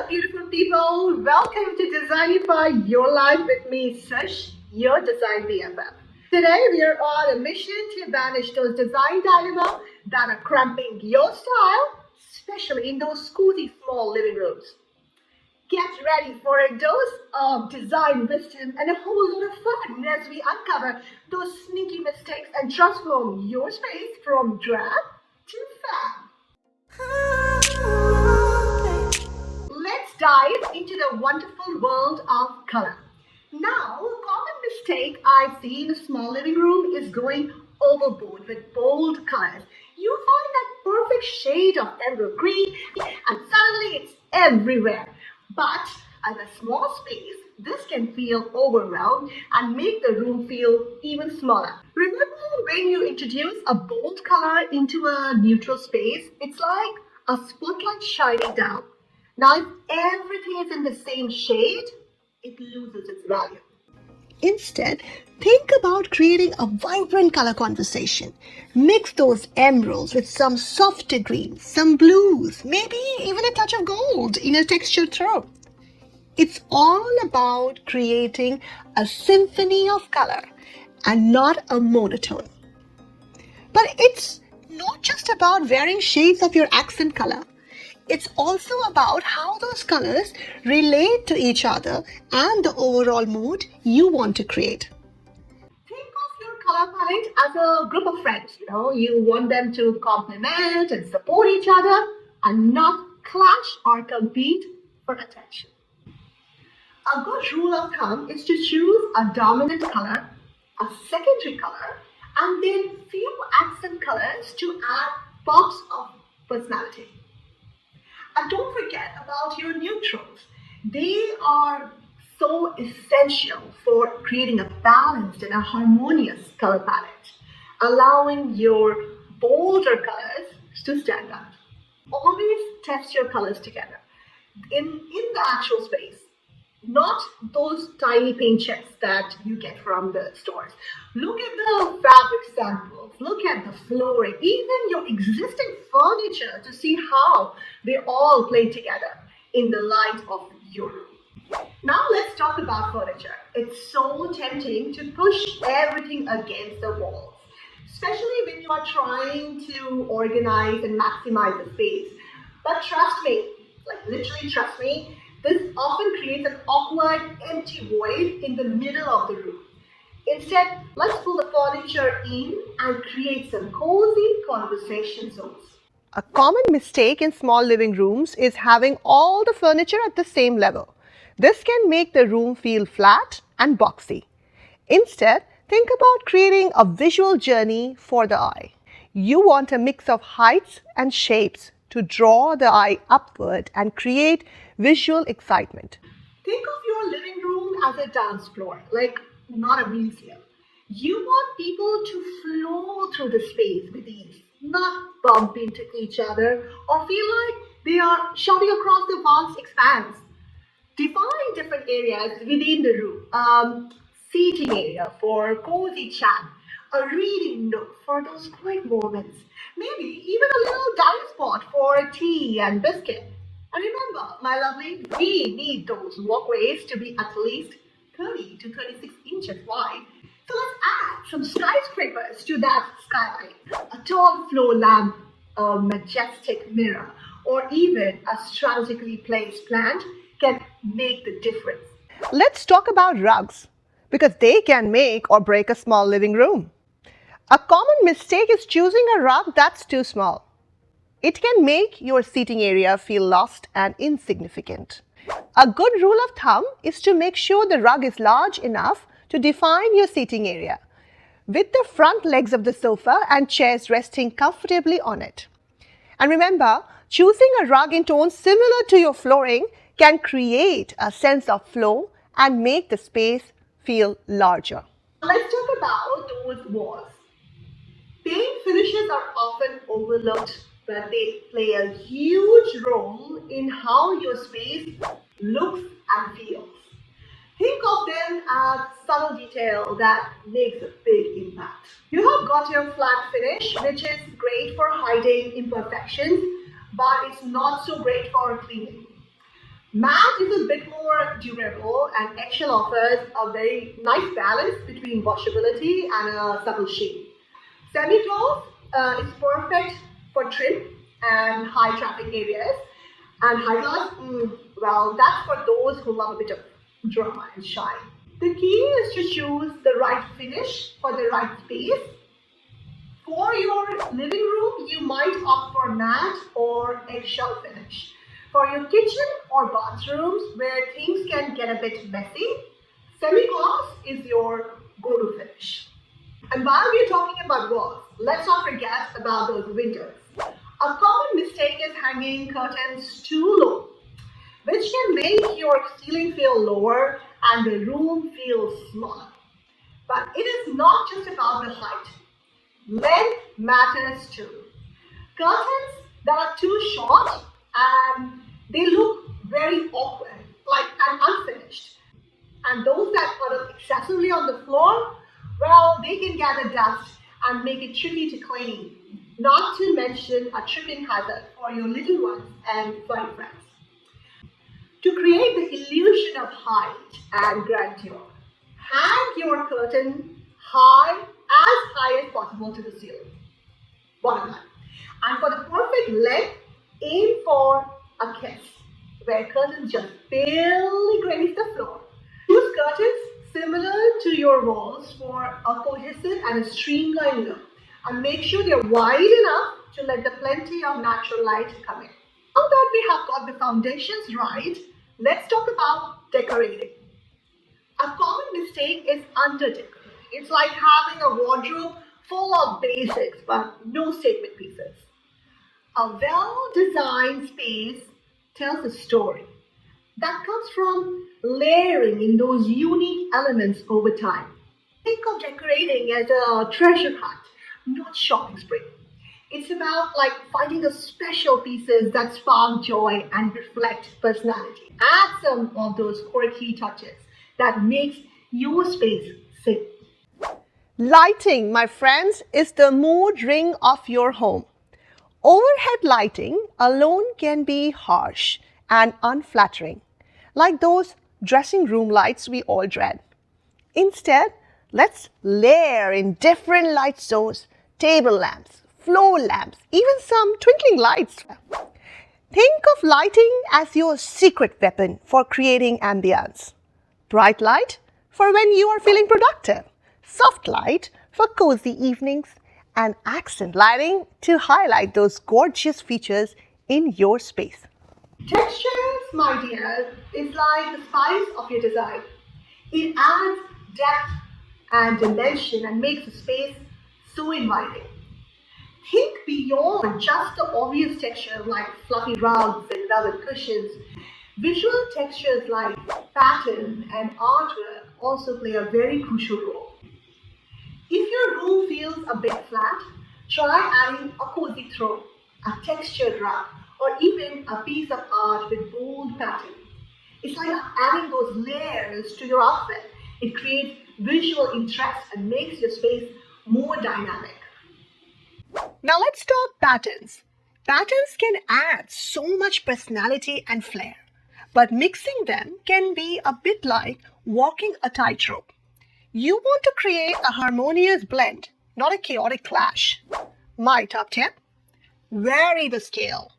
beautiful people. Welcome to Designify Your Life with me, Sush, your design BFF. Today we are on a mission to banish those design dilemmas that are cramping your style, especially in those cozy small living rooms. Get ready for a dose of design wisdom and a whole lot of fun as we uncover those sneaky mistakes and transform your space from drab to fab. Let's dive into the wonderful world of color. Now, a common mistake I see in a small living room is going overboard with bold colors. You find that perfect shade of emerald green and suddenly it's everywhere. But as a small space, this can feel overwhelmed and make the room feel even smaller. Remember when you introduce a bold color into a neutral space? It's like a spotlight shining down. Now, if everything is in the same shade, it loses its value. Instead, think about creating a vibrant color conversation. Mix those emeralds with some softer greens, some blues, maybe even a touch of gold in a textured throw. It's all about creating a symphony of color and not a monotone. But it's not just about wearing shades of your accent color. It's also about how those colors relate to each other and the overall mood you want to create. Think of your color palette as a group of friends. You want them to complement and support each other and not clash or compete for attention. A good rule of thumb is to choose a dominant color, a secondary color, and then few accent colors to add pops of personality. And don't forget about your neutrals. They are so essential for creating a balanced and a harmonious color palette, allowing your bolder colors to stand out. Always test your colors together in the actual space, not those tiny paint chips that you get from the stores. Look at the fabric samples, look at the flooring, even your existing furniture to see how they all play together in the light of your room. Now let's talk about furniture. It's so tempting to push everything against the walls, especially when you are trying to organize and maximize the space. But trust me, literally trust me, this often creates an awkward, empty void in the middle of the room. Instead, let's pull the furniture in and create some cozy conversation zones. A common mistake in small living rooms is having all the furniture at the same level. This can make the room feel flat and boxy. Instead, think about creating a visual journey for the eye. You want a mix of heights and shapes to draw the eye upward and create visual excitement. Think of your living room as a dance floor, not a museum. You want people to flow through the space with ease, not bump into each other or feel like they are shouting across the vast expanse. Define different areas within the room. Seating area for cozy chat, a reading nook for those quiet moments, maybe even a little dining spot for tea and biscuit. And remember, my lovely, we need those walkways to be at least 30 to 36 inches wide. So let's add some skyscrapers to that skyline. A tall floor lamp, a majestic mirror, or even a strategically placed plant can make the difference. Let's talk about rugs, because they can make or break a small living room. A common mistake is choosing a rug that's too small. It can make your seating area feel lost and insignificant. A good rule of thumb is to make sure the rug is large enough to define your seating area, with the front legs of the sofa and chairs resting comfortably on it. And remember, choosing a rug in tones similar to your flooring can create a sense of flow and make the space feel larger. Let's talk about those walls. Paint finishes are often overlooked, but they play a huge role in how your space looks and feels. Think of them as subtle detail that makes a big impact. You have got your flat finish, which is great for hiding imperfections, but it's not so great for cleaning. Matte is a bit more durable, and eggshell offers a very nice balance between washability and a subtle sheen. Semi-gloss is perfect for trim and high traffic areas. And high gloss, well, that's for those who love a bit of drama and shine. The key is to choose the right finish for the right space. For your living room, you might opt for matte or eggshell finish. For your kitchen or bathrooms where things can get a bit messy, semi-gloss is your go-to finish. And while we're talking about walls, let's not forget about those windows. A common mistake is hanging curtains too low, which can make your ceiling feel lower and the room feel smaller. But it is not just about the height. Length matters too. Curtains that are too short and they look very awkward, like and unfinished. And those that are excessively on the floor, well, they can gather dust and make it tricky to clean. Not to mention a tripping hazard for your little ones and furry friends. To create the illusion of height and grandeur, hang your curtain high as possible to the ceiling. Bottom line. And for the perfect length, aim for a kiss, where curtains just barely graze the floor. Use curtains similar to your walls for a cohesive and a streamlined look. And make sure they're wide enough to let the plenty of natural light come in. Now that we have got the foundations right, let's talk about decorating. A common mistake is under-decorating. It's like having a wardrobe full of basics but no statement pieces. A well-designed space tells a story that comes from layering in those unique elements over time. Think of decorating as a treasure hunt, not shopping spree. It's about like finding the special pieces that spark joy and reflect personality. Add some of those quirky touches that makes your space sing. Lighting, my friends, is the mood ring of your home. Overhead lighting alone can be harsh and unflattering, like those dressing room lights we all dread. Instead, let's layer in different light sources, table lamps, floor lamps, even some twinkling lights. Think of lighting as your secret weapon for creating ambience. Bright light for when you are feeling productive, soft light for cozy evenings, and accent lighting to highlight those gorgeous features in your space. Textures, my dear, is like the spice of your design. It adds depth and dimension and makes the space so inviting. Think beyond just the obvious texture like fluffy rugs and velvet cushions. Visual textures like pattern and artwork also play a very crucial role. If your room feels a bit flat, try adding a cozy throw, a textured rug, or even a piece of art with bold pattern. It's like adding those layers to your outfit. It creates visual interest and makes your space more dynamic. Now let's talk patterns. Patterns can add so much personality and flair, but mixing them can be a bit like walking a tightrope. You want to create a harmonious blend, not a chaotic clash. My top tip: vary the scale.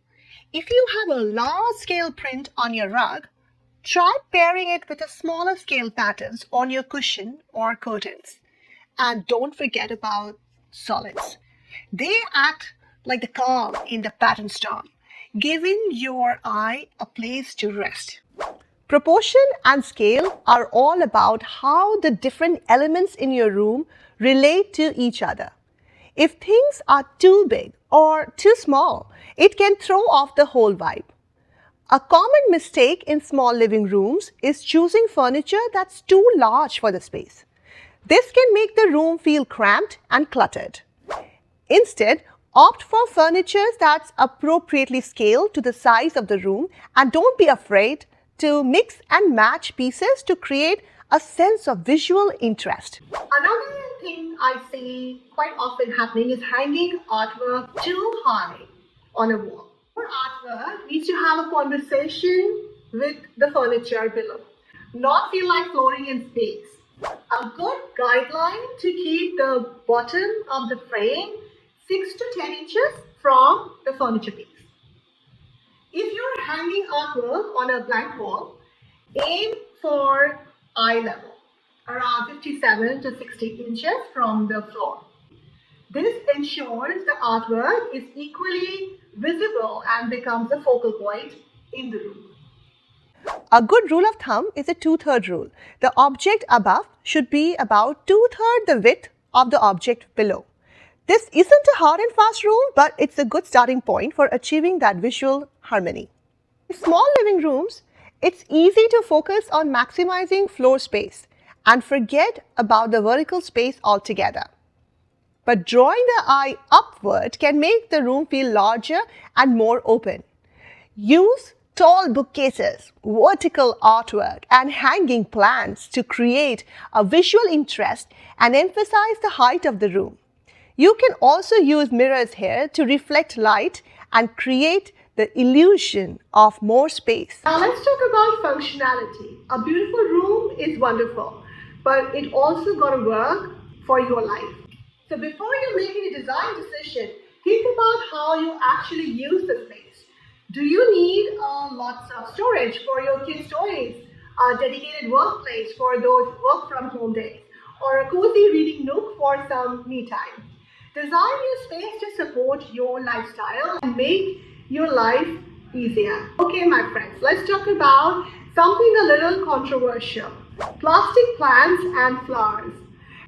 If you have a large scale print on your rug, try pairing it with a smaller scale patterns on your cushion or curtains. And don't forget about solids. They act like the calm in the pattern storm, giving your eye a place to rest. Proportion and scale are all about how the different elements in your room relate to each other. If things are too big or too small, it can throw off the whole vibe. A common mistake in small living rooms is choosing furniture that's too large for the space. This can make the room feel cramped and cluttered. Instead, opt for furniture that's appropriately scaled to the size of the room, and don't be afraid to mix and match pieces to create a sense of visual interest. Another thing I see quite often happening is hanging artwork too high on a wall. Your artwork needs to have a conversation with the furniture below. Not feel like floating in space. A good guideline to keep the bottom of the frame 6 to 10 inches from the furniture piece. If you're hanging artwork on a blank wall, aim for eye level, around 57 to 60 inches from the floor. This ensures the artwork is equally visible and becomes a focal point in the room. A good rule of thumb is a two-third rule. The object above should be about two-thirds the width of the object below. This isn't a hard and fast rule, but it's a good starting point for achieving that visual harmony. In small living rooms, it's easy to focus on maximizing floor space and forget about the vertical space altogether. But drawing the eye upward can make the room feel larger and more open. Use tall bookcases, vertical artwork, and hanging plants to create a visual interest and emphasize the height of the room. You can also use mirrors here to reflect light and create the illusion of more space. Now let's talk about functionality. A beautiful room is wonderful, but it also got to work for your life. So before you make any design decision, think about how you actually use the space. Do you need lots of storage for your kids' toys, a dedicated workplace for those work from home days, or a cozy reading nook for some me time? Design your space to support your lifestyle and make your life easier. Okay, my friends, let's talk about something a little controversial. Plastic plants and flowers.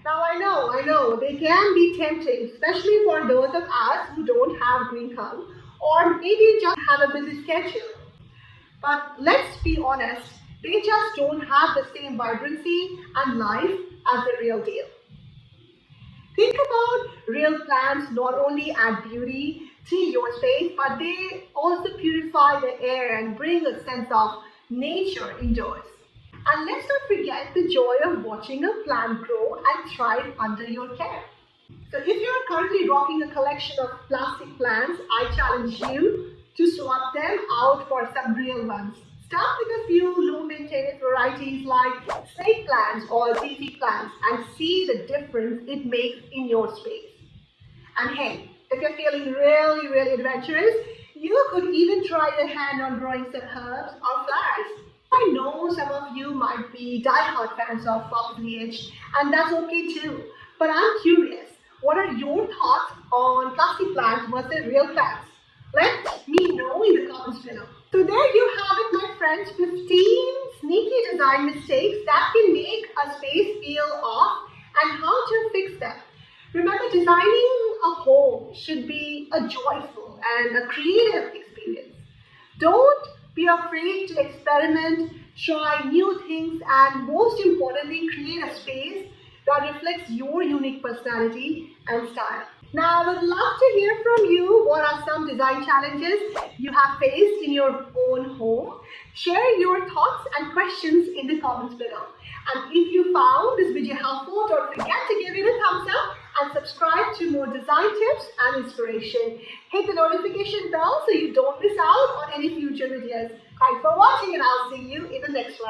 Now I know, they can be tempting, especially for those of us who don't have green thumb or maybe just have a busy schedule. But let's be honest, they just don't have the same vibrancy and life as the real deal. Think about real plants not only add beauty to your space, but they also purify the air and bring a sense of nature indoors. And let's not forget the joy of watching a plant grow and thrive under your care. So if you're currently rocking a collection of plastic plants, I challenge you to swap them out for some real ones. Start with a few low maintenance varieties like snake plants or ZZ plants and see the difference it makes in your space. And hey, if you're feeling really adventurous, you could even try your hand on growing some herbs or flowers. I know some of you might be die-hard fans of Fauxliage, and that's okay too. But I'm curious, what are your thoughts on plastic plants versus real plants? Let me know in the comments below. So there you have it, my friends, 15 sneaky design mistakes that can make a space feel off and how to fix them. Remember, designing a home should be a joyful and a creative experience. Don't be afraid to experiment, try new things, and most importantly, create a space that reflects your unique personality and style. Now, I would love to hear from you. What are some design challenges you have faced in your own home? Share your thoughts and questions in the comments below. And if you found this video helpful, don't forget to give it a thumbs up and subscribe to more design tips and inspiration. Hit the notification bell so you don't miss out on any future videos. Thanks for watching and I'll see you in the next one.